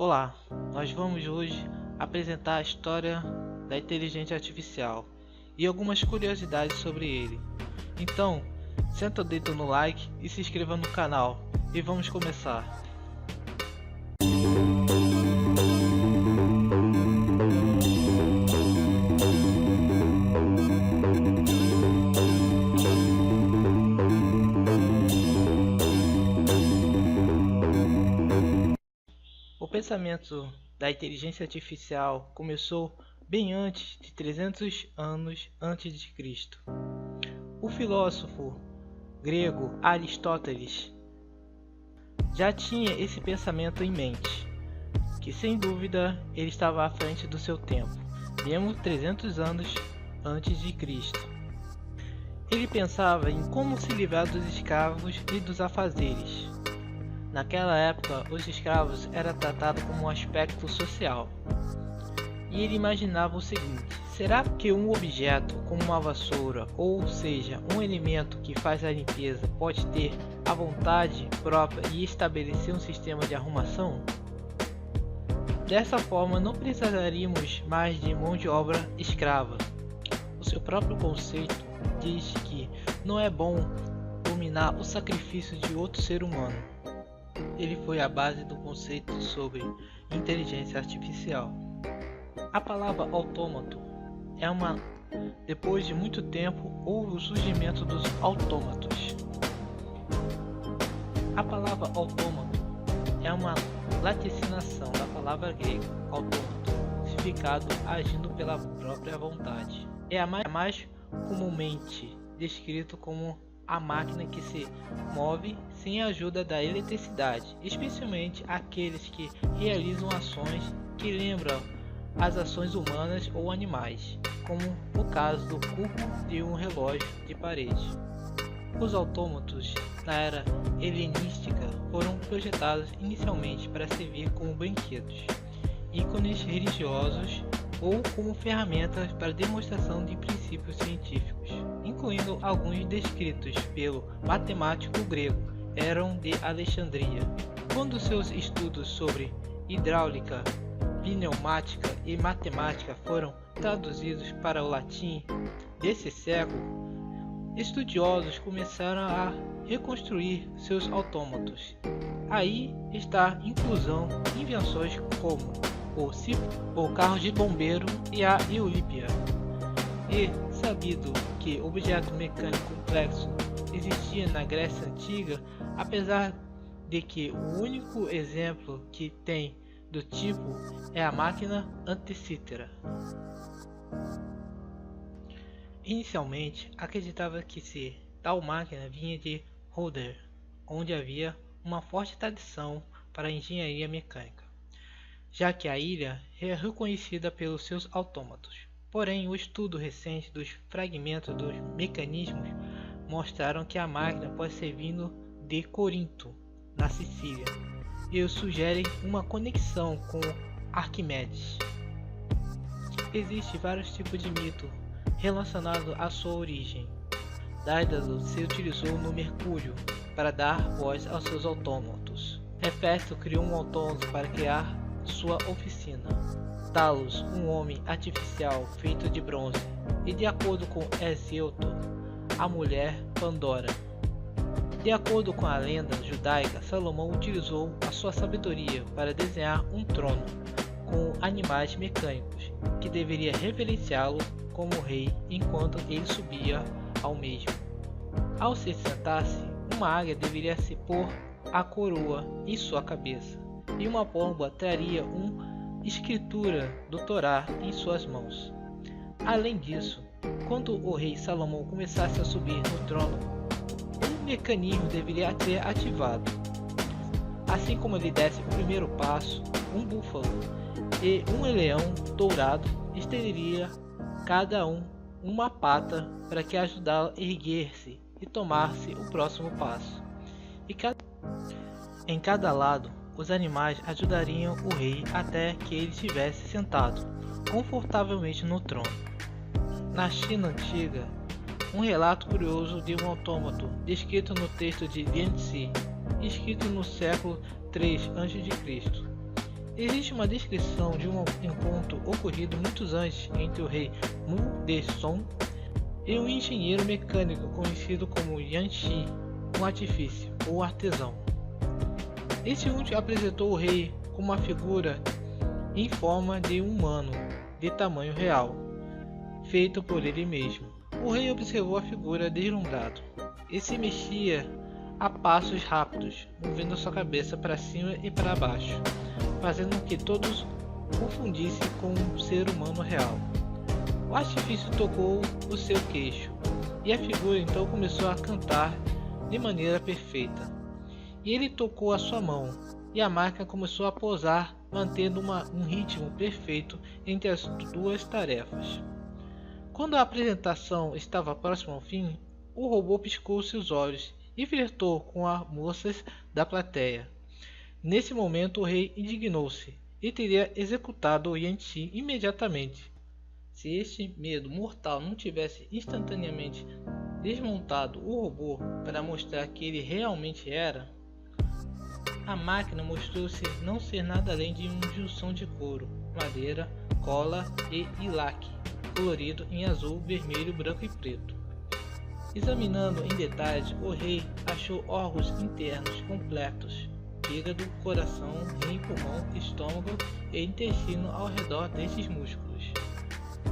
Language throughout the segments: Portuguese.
Olá, nós vamos hoje apresentar a história da inteligência artificial e algumas curiosidades sobre ele. Então, senta o dedo no like e se inscreva no canal e vamos começar. O pensamento da inteligência artificial começou bem antes de 300 anos antes de Cristo. O filósofo grego Aristóteles já tinha esse pensamento em mente, que sem dúvida ele estava à frente do seu tempo, mesmo 300 anos antes de Cristo. Ele pensava em como se livrar dos escravos e dos afazeres. Naquela época, os escravos eram tratados como um aspecto social. E ele imaginava o seguinte: será que um objeto como uma vassoura, ou seja, um elemento que faz a limpeza, pode ter a vontade própria e estabelecer um sistema de arrumação? Dessa forma, não precisaríamos mais de mão de obra escrava. O seu próprio conceito diz que não é bom dominar o sacrifício de outro ser humano. Ele foi a base do conceito sobre inteligência artificial. A palavra autômato depois de muito tempo houve o surgimento dos autômatos. A palavra autômato é uma laticinação da palavra grega autômato, significado agindo pela própria vontade. É a mais comumente descrito como a máquina que se move sem a ajuda da eletricidade, especialmente aqueles que realizam ações que lembram as ações humanas ou animais, como o caso do curvo de um relógio de parede. Os autômatos na era helenística foram projetados inicialmente para servir como brinquedos, ícones religiosos ou como ferramentas para demonstração de princípios científicos, incluindo alguns descritos pelo matemático grego Herón de Alexandria. Quando seus estudos sobre hidráulica, pneumática e matemática foram traduzidos para o latim desse século, estudiosos começaram a reconstruir seus autômatos. Aí está a inclusão de invenções como o carro de bombeiro e a Eurípia. E sabido que objeto mecânico complexo existia na Grécia Antiga, apesar de que o único exemplo que tem do tipo é a máquina Anticítera. Inicialmente, acreditava que tal máquina vinha de Rhodes, onde havia uma forte tradição para a engenharia mecânica, já que a ilha é reconhecida pelos seus autômatos. Porém, o estudo recente dos fragmentos dos mecanismos mostraram que a máquina pode ser vindo de Corinto, na Sicília, e sugerem uma conexão com Arquimedes. Existem vários tipos de mito relacionados à sua origem. Daedalo se utilizou no Mercúrio para dar voz aos seus autômatos. Hefesto criou um autômato para criar sua oficina. Talos, um homem artificial feito de bronze, e de acordo com Hesíodo, a mulher Pandora. De acordo com a lenda judaica, Salomão utilizou a sua sabedoria para desenhar um trono com animais mecânicos, que deveria reverenciá-lo como rei enquanto ele subia ao mesmo. Ao se sentar-se, uma águia deveria se pôr a coroa em sua cabeça, e uma pomba traria uma escritura do Torá em suas mãos. Além disso, quando o rei Salomão começasse a subir no trono, um mecanismo deveria ser ativado. Assim como ele desse o primeiro passo, um búfalo e um leão dourado estenderia cada uma pata para que ajudá-lo a erguer-se e tomar-se o próximo passo. Em cada lado, os animais ajudariam o rei até que ele estivesse sentado confortavelmente no trono. Na China antiga, um relato curioso de um autômato descrito no texto de Lianzi, escrito no século III a.C., Existe uma descrição de um encontro ocorrido muitos antes entre o rei Mu De-song e um engenheiro mecânico conhecido como Yan Shi, um artífice ou artesão. Esse último apresentou o rei como uma figura em forma de um humano de tamanho real, feito por ele mesmo. O rei observou a figura deslumbrado e se mexia a passos rápidos, movendo sua cabeça para cima e para baixo, fazendo com que todos confundissem com um ser humano real. O artifício tocou o seu queixo, e a figura então começou a cantar de maneira perfeita. E ele tocou a sua mão, e a máquina começou a pousar, mantendo um ritmo perfeito entre as duas tarefas. Quando a apresentação estava próxima ao fim, o robô piscou seus olhos e flertou com as moças da plateia. Nesse momento o rei indignou-se e teria executado Yan Shi imediatamente. Se este medo mortal não tivesse instantaneamente desmontado o robô para mostrar que ele realmente era, a máquina mostrou-se não ser nada além de uma junção de couro, madeira, cola e laque, colorido em azul, vermelho, branco e preto. Examinando em detalhes, o rei achou órgãos internos completos: fígado, coração, rim, pulmão, estômago e intestino ao redor desses músculos.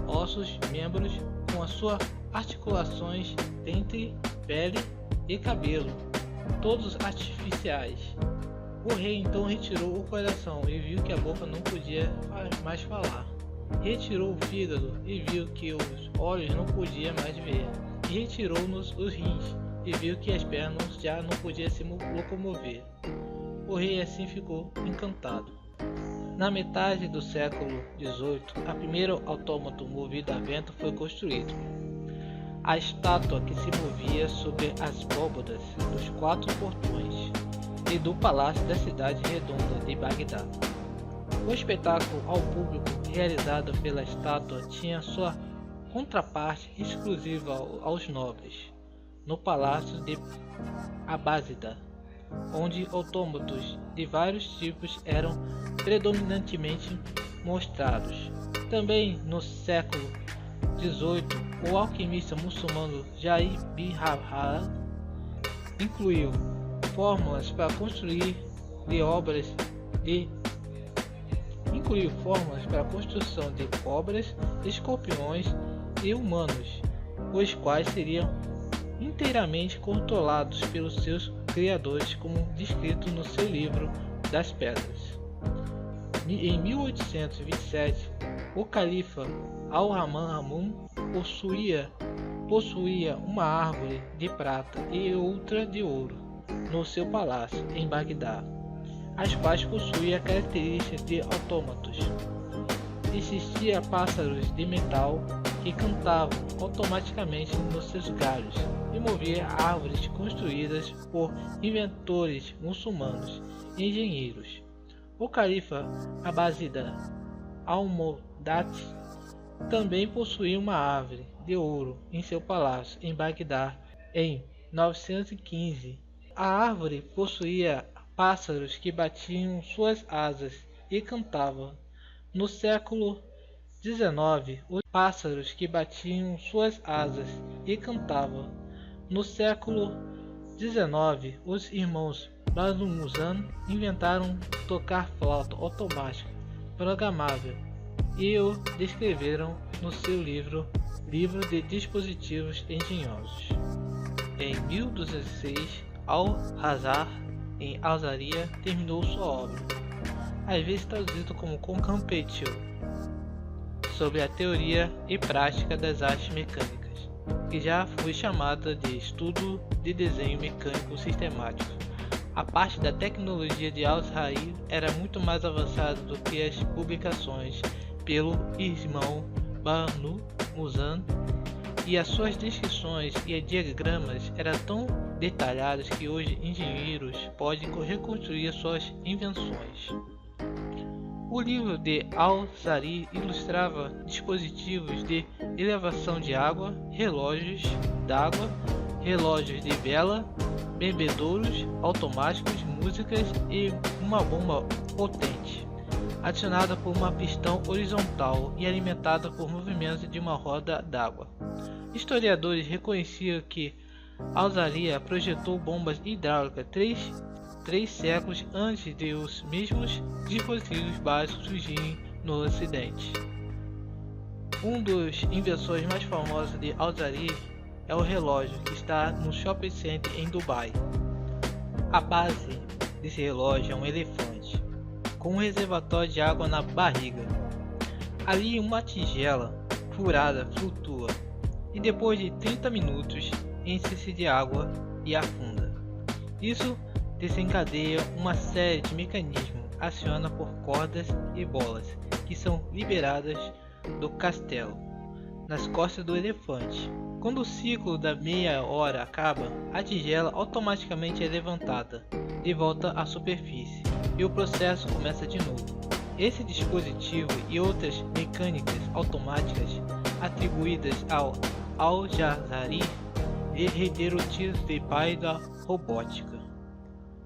Ossos, membros, com as suas articulações, dente, pele e cabelo, todos artificiais. O rei então retirou o coração e viu que a boca não podia mais falar. Retirou o fígado e viu que os olhos não podiam mais ver. E retirou-nos os rins e viu que as pernas já não podiam se locomover. O rei assim ficou encantado. Na metade do século XVIII, a primeira autômato movido a vento foi construído. A estátua que se movia sobre as abóbadas dos 4 portões e do palácio da cidade redonda de Bagdá. O espetáculo ao público realizado pela estátua tinha sua contraparte exclusiva aos nobres, no palácio de Abázida, onde autômatos de vários tipos eram predominantemente mostrados. Também no século XVIII, o alquimista muçulmano Jair bin Abdullah incluiu fórmulas para construir de obras de para a construção de cobras, escorpiões e humanos, os quais seriam inteiramente controlados pelos seus criadores, como descrito no seu livro das Pedras. Em 1827, o califa Al-Rahman possuía uma árvore de prata e outra de ouro no seu palácio em Bagdá, as quais possuíam características de autômatos. Existiam pássaros de metal que cantavam automaticamente nos seus galhos e moviam árvores construídas por inventores muçulmanos e engenheiros. O califa Abázida Al-Mu'tadid também possuía uma árvore de ouro em seu palácio em Bagdá em 915. A árvore possuía pássaros que batiam suas asas e cantavam. No século XIX, os pássaros que batiam suas asas e cantavam. No século XIX, os irmãos Bazumuzan inventaram tocar flauta automática programável e o descreveram no seu livro de Dispositivos Engenhosos. Em 1206, Al-Hazar em Alzaria terminou sua obra, às vezes traduzido como Concampetiu, sobre a teoria e prática das artes mecânicas, que já foi chamada de estudo de desenho mecânico sistemático. A parte da tecnologia de Al-Hazar era muito mais avançada do que as publicações pelo irmão Banu Muzan, e as suas descrições e diagramas eram tão detalhados que hoje engenheiros podem reconstruir suas invenções. O livro de Al-Zari ilustrava dispositivos de elevação de água, relógios d'água, relógios de vela, bebedouros automáticos, músicas e uma bomba potente. acionada por uma pistão horizontal e alimentada por movimentos de uma roda d'água. Historiadores reconheceram que Al-Azariah projetou bombas hidráulicas três séculos antes de os mesmos dispositivos básicos surgirem no Ocidente. Um dos invenções mais famosas de Al-Azariah é o relógio, que está no shopping center em Dubai. A base desse relógio é um elefante, com um reservatório de água na barriga. Ali uma tigela furada flutua, e depois de 30 minutos enche-se de água e afunda. Isso desencadeia uma série de mecanismos acionados por cordas e bolas, que são liberadas do castelo, nas costas do elefante. Quando o ciclo da meia hora acaba, a tigela automaticamente é levantada de volta à superfície e o processo começa de novo. Esse dispositivo e outras mecânicas automáticas atribuídas ao Al-Azariah herderam o título de pai da robótica.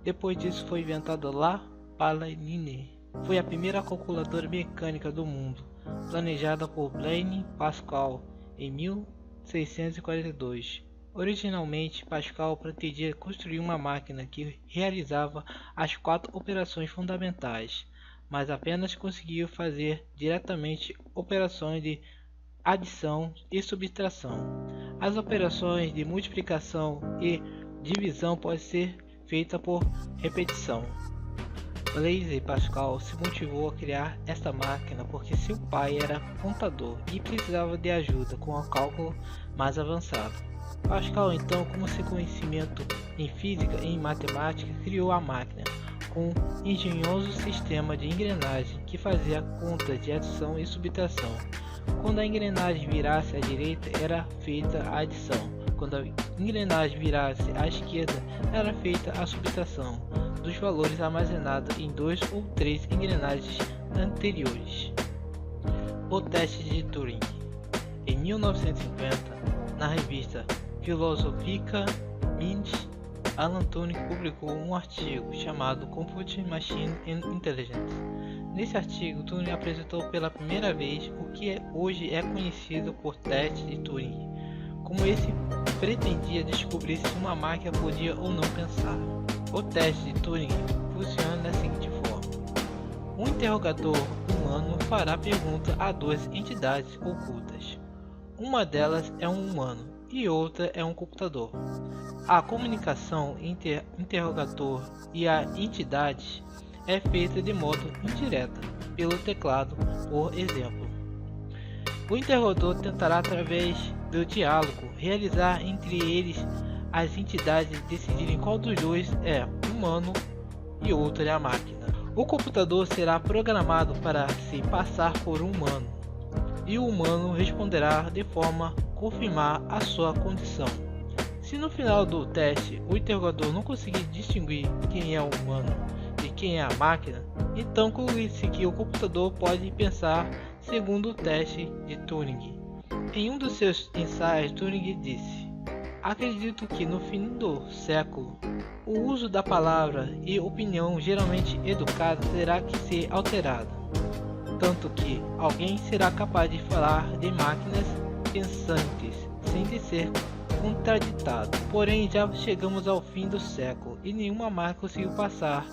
Depois disso foi inventada La Paladine. Foi a primeira calculadora mecânica do mundo, planejada por Blaise Pascal em 1642. Originalmente, Pascal pretendia construir uma máquina que realizava as 4 operações fundamentais, mas apenas conseguiu fazer diretamente operações de adição e subtração. As operações de multiplicação e divisão podem ser feitas por repetição. Blaise Pascal se motivou a criar esta máquina porque seu pai era contador e precisava de ajuda com o cálculo mais avançado. Pascal, então, com seu conhecimento em física e em matemática, criou a máquina com um engenhoso sistema de engrenagem que fazia contas de adição e subtração. Quando a engrenagem virasse à direita, era feita a adição. Quando a engrenagem virasse à esquerda, era feita a subtração dos valores armazenados em 2 ou 3 engrenagens anteriores. O teste de Turing. Em 1950, na revista Philosophica Minds, Alan Turing publicou um artigo chamado Computing Machine and Intelligence. Nesse artigo, Turing apresentou pela primeira vez o que hoje é conhecido por teste de Turing. Como esse pretendia descobrir se uma máquina podia ou não pensar. O teste de Turing funciona da seguinte forma: um interrogador humano fará pergunta a 2 entidades ocultas. Uma delas é um humano e outra é um computador. A comunicação entre interrogador e a entidade é feita de modo indireto, pelo teclado, por exemplo. O interrogador tentará, através do diálogo, realizar entre eles as entidades decidirem qual dos dois é humano e outro é a máquina. O computador será programado para se passar por um humano, e o humano responderá de forma a confirmar a sua condição. Se no final do teste o interrogador não conseguir distinguir quem é o humano e quem é a máquina, então conclui-se que o computador pode pensar segundo o teste de Turing. Em um dos seus ensaios, Turing disse: acredito que no fim do século, o uso da palavra e opinião geralmente educada terá que ser alterado, tanto que alguém será capaz de falar de máquinas pensantes sem ser contraditado. Porém, já chegamos ao fim do século e nenhuma máquina conseguiu passar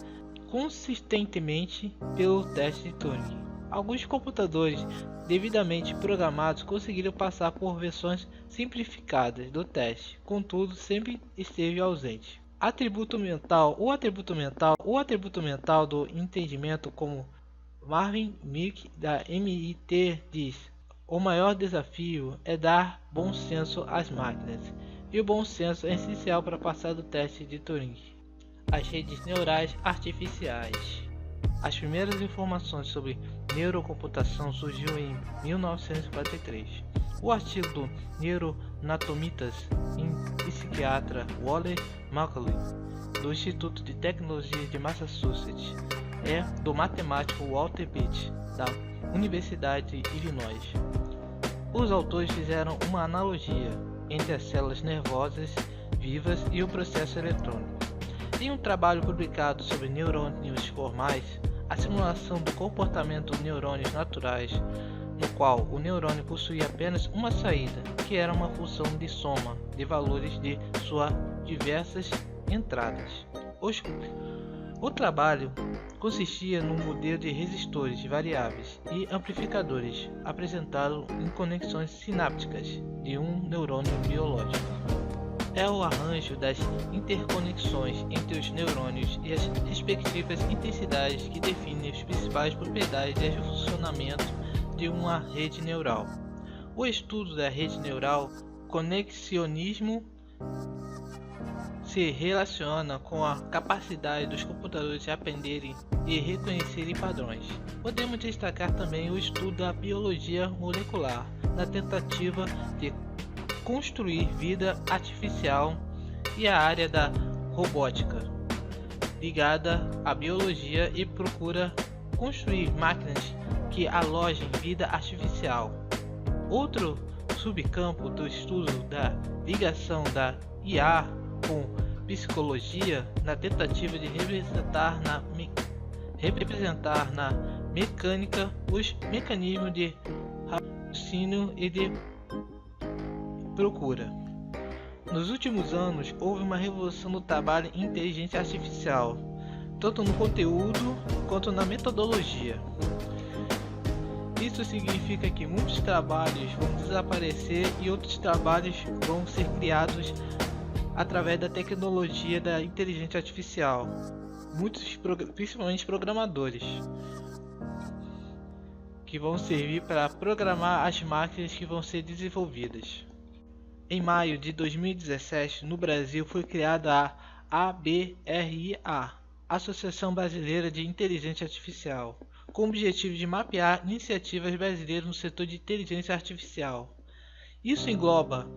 consistentemente pelo teste de Turing. Alguns computadores devidamente programados conseguiram passar por versões simplificadas do teste, contudo sempre esteve ausente. O atributo mental do entendimento, como Marvin Minsky da MIT diz: o maior desafio é dar bom senso às máquinas, e o bom senso é essencial para passar do teste de Turing. As redes neurais artificiais. As primeiras informações sobre neurocomputação surgiu em 1943. O artigo do neuroanatomistas e psiquiatra Wallace Macaulay, do Instituto de Tecnologia de Massachusetts, é do matemático Walter Pitt, da Universidade de Illinois. Os autores fizeram uma analogia entre as células nervosas vivas e o processo eletrônico. Em um trabalho publicado sobre neurônios formais, a simulação do comportamento de neurônios naturais, no qual o neurônio possuía apenas uma saída, que era uma função de soma de valores de suas diversas entradas. O trabalho consistia num modelo de resistores variáveis e amplificadores apresentado em conexões sinápticas de um neurônio biológico. É o arranjo das interconexões entre os neurônios e as respectivas intensidades que definem as principais propriedades de funcionamento de uma rede neural. O estudo da rede neural, conexionismo, se relaciona com a capacidade dos computadores de aprenderem e reconhecerem padrões. Podemos destacar também o estudo da biologia molecular, na tentativa de construir vida artificial, e a área da robótica, ligada à biologia e procura construir máquinas que alojem vida artificial. Outro subcampo do estudo da ligação da IA com psicologia, na tentativa de representar na mecânica os mecanismos de raciocínio e de procura. Nos últimos anos, houve uma revolução no trabalho em inteligência artificial, tanto no conteúdo quanto na metodologia. Isso significa que muitos trabalhos vão desaparecer e outros trabalhos vão ser criados através da tecnologia da inteligência artificial, principalmente programadores, que vão servir para programar as máquinas que vão ser desenvolvidas. Em maio de 2017, no Brasil, foi criada a ABRA, Associação Brasileira de Inteligência Artificial, com o objetivo de mapear iniciativas brasileiras no setor de inteligência artificial. Isso engloba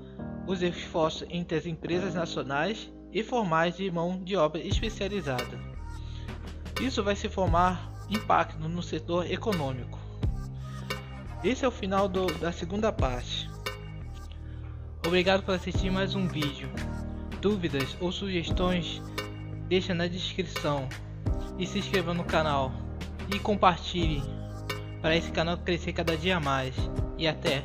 os esforços entre as empresas nacionais e formais de mão de obra especializada. Isso vai se formar impacto no setor econômico. Esse é o final da segunda parte. Obrigado por assistir mais um vídeo. Dúvidas ou sugestões, deixa na descrição e se inscreva no canal e compartilhe para esse canal crescer cada dia mais. E até!